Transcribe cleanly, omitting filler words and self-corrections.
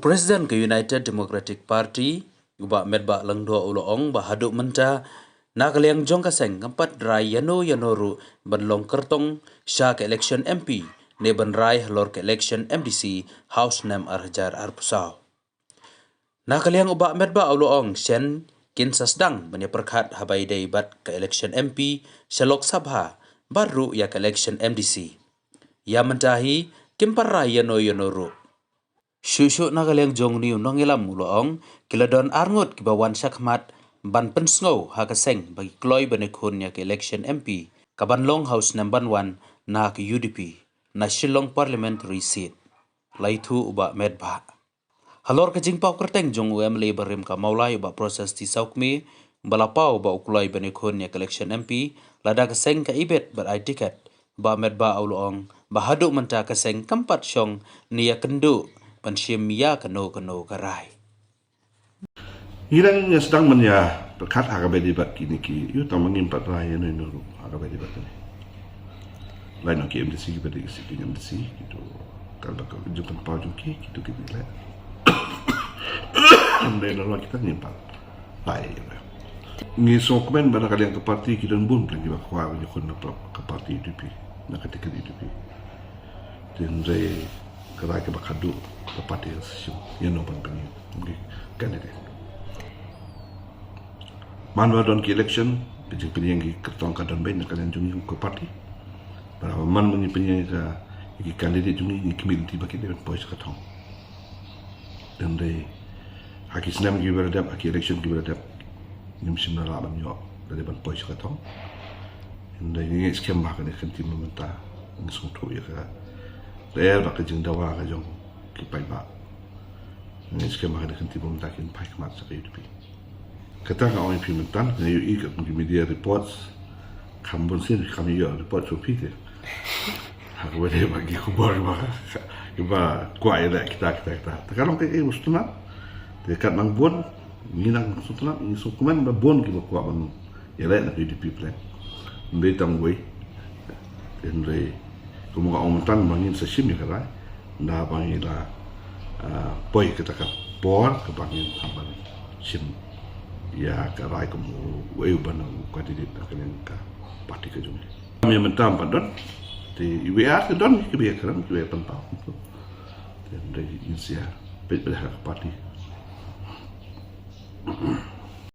Presiden ke United Democratic Party ubah medba langdua uloong bahaduk menta nak liang jong kaseng ngampat drai yano banlong kertong sya ke election MP ne banrai halor ke election MDC House nem arhajar arpusau. Nak liang ubah medba uloong sen kin sasdang banya perkhat habai deibat ke election MP Shalok Sabha baru ya ke election MDC. Ya mentahi kimparai yano Syuk na kaliang jong niu nong ilam uloong kiladon arngut kibawan syakmat ban pensngau hakaseng bagi kloi banekun ya ke election MP kabanlong House number 1 na ke UDP na Shillong Parliamentary Seat laitu uba medba. Halor ke jingpau kerteng jong UMLA barim ka maulai uba proses ti saukmi balapau uba ukloi banekun ya ke election MP lada kaseng ka ibet ber tiket ba medba uloong bahaduk menta kaseng kampat syong niya kendu pensiam ya kano karai. Hirang yang sedang menya berkat hakabai debat kini ki, itu tamangin empat raya nuru hakabai debat ini. Lain lagi MDC kita di sini MDC gitu. Kalau kau jumpa pau jumki gitu kita lihat. Andai lalu kita nyimpan. Baik. Ni sokmen pada kalian ke parti kita bun lagi bakwa nyukun ke parti UDP, nak ketika UDP. Dan saya kerai ke bakadu ke parti yang nopan penyu mungkin kandidat. Manwa don ki election pijing yang kertong kadon bain kalian jungi ke parti. Berapa man mengi penyi ke kandidat jungi ni community bagi dia boys katong. Dan they haki senam ki beradab haki election ki beradab nim simna laban yo dari ban boys katong. Dan they skem bahkan kan tim meminta ngesungtu ya ka. Dia bak jeng dawa ka jong ki pai ba. Ni skem bahkan kan tim meminta kin pai kemat sa UDP. Kata orang implementan, saya ikut media reports, kampun sini kami juga report sopi tu. Aku boleh bagi kubar kita kuai dah kita. Sekarang kita mustuna, dekat mangbon, minang mustuna, ini sukuman babon kita kuat ban, ya lain nak UDP plan. Ndai tanggui, ndai kemuka orang tan bangin sesim ya kerana, nda bangin lah, boy kita kat bor ke bangin tambah sim. Ya karai kamu weu bana kandidat akan ka parti ke jumlah. Kami mentam padon di IWR ke don ke biar keram ke pentau. Dan dari Indonesia beda parti.